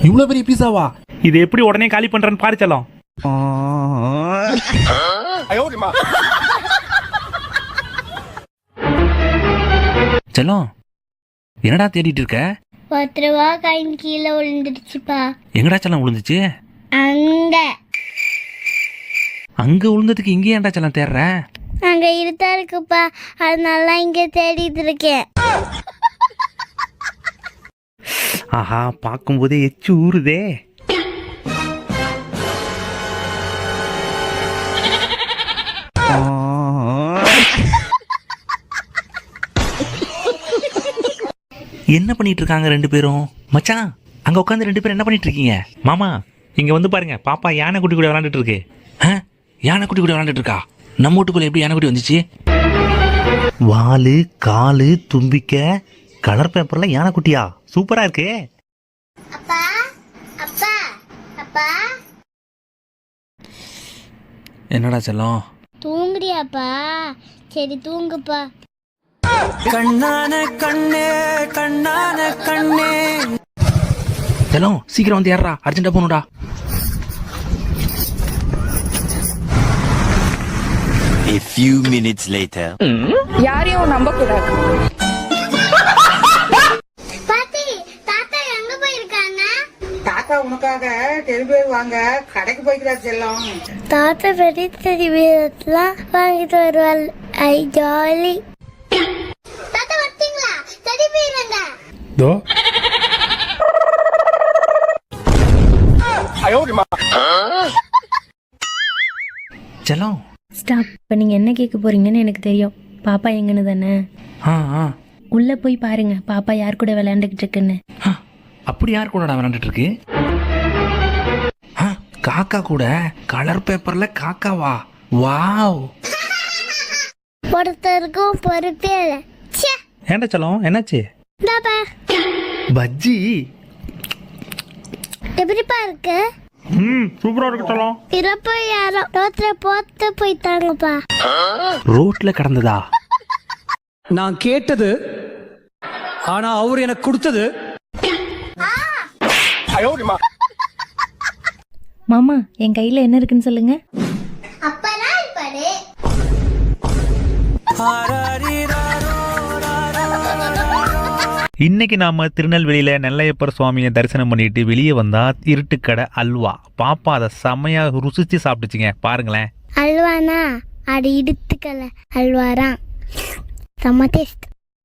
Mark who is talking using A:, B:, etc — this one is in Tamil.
A: இவ்வளவு பெரிய பீஸாவா?
B: இது எப்படி உடனே காலி பண்றேன்னு பாரு செல்லம். செல்லம் என்னடா தேடிட்டு இருக்க?
C: 10 ரூபா காயின் கீழே விழுந்துடுச்சுப்பா.
B: எங்கடா செல்லம் விழுந்துச்சு?
C: அங்க
B: அங்க விழுந்ததுக்கு இங்கே ஏன்டா செல்லம் தேடுற?
C: அங்க இருட்டா இருக்குப்பா, அதனால இங்க தேடிட்டு இருக்கேன்.
B: ஆஹா, பார்க்கும்போதே எச்சு ஊறுதே. என்ன பண்ணிட்டு இருக்காங்க ரெண்டு பேரும்? மச்சான், அங்க உட்காந்து ரெண்டு பேரும் என்ன பண்ணிட்டு இருக்கீங்க? மாமா இங்க வந்து பாருங்க, பாப்பா யானை குட்டி கூட விளையாண்டுட்டு இருக்கு. யானை குட்டி கூட விளையாண்டுட்டு இருக்கா? நம்ம வீட்டுக்குள்ள எப்படி யானை குட்டி வந்துச்சு? வாலு காலு தும்பிக்க கலர் பேப்பர்ல யானை குட்டியா? சூப்பரா இருக்கு.
C: அப்பா அப்பா அப்பா,
B: என்னடா செல்லம்?
C: தூங்குறியாப்பா? சரி தூங்குப்பா.
D: கண்ணான கண்ணே கண்ணான கண்ணே.
B: செல்லம் சீக்கிரம் வந்து ஏறா, அர்ஜென்ட்டா போகணும்டா.
E: A few minutes later.
F: யாரையும் நம்ப கூடாது.
C: பாட்டி, தாத்தா எங்க போயிருக்காங்க?
F: தாத்தா உனக்காக டெலிவரி வாங்க கடைக்கு போய்க்கிறார் செல்லம்.
C: தாத்தா பெரிய தெரிவிலாம் வாங்கிட்டு வருவாள். ஐ ஜாலி. தாத்தா வரீங்களா? சரி போயிருங்க.
A: தோ
B: செல்லம்
G: ஸ்டாப். இப்போ நீங்கள் என்ன கேட்க போறீங்கன்னு எனக்கு தெரியும். பாப்பா எங்கன்னு தானே? உள்ளே போய் பாருங்க, பாப்பா யார் கூட விளையாண்டுக்கிட்டு இருக்குன்னு.
B: அப்படி யார் கூட விளையாண்டுட்டு இருக்கு? காக்கா கூட. கலர் பேப்பர்ல காக்காவா? வாவ்.
C: ஒருத்தருக்கும் பொறுப்பே இல்லை.
B: ஏன்டா செல்லம், என்னாச்சு?
C: தாப்பா
B: பஜ்ஜி
C: எப்படிப்பா இருக்கு?
B: சூப்பரா இருக்கு செல்லம்.
C: இறப்ப யாரோ ரோட்ல போட்டு போயிட்டாங்கப்பா.
B: ரோட்ல கடந்ததா?
D: நான் கேட்டது, ஆனா அவர் எனக்கு கொடுத்தது.
G: மாமா, என் கையில் என்ன இருக்குன்னு சொல்லுங்க.
C: அப்பதான் இருப்பாரு.
B: இன்னைக்கு நாம திருநெல்வேலியில நெல்லையப்பர் சுவாமியை தரிசனம் பண்ணிட்டு வெளியே வந்தா இருட்டுக்கடை அல்வா. பாப்பா அதை செமையா ருசிச்சு சாப்பிட்டுச்சுங்க, பாருங்களேன்.
C: அல்வானா அது இடுத்துக்கல அல்வாரா. செம்ம டேஸ்ட்.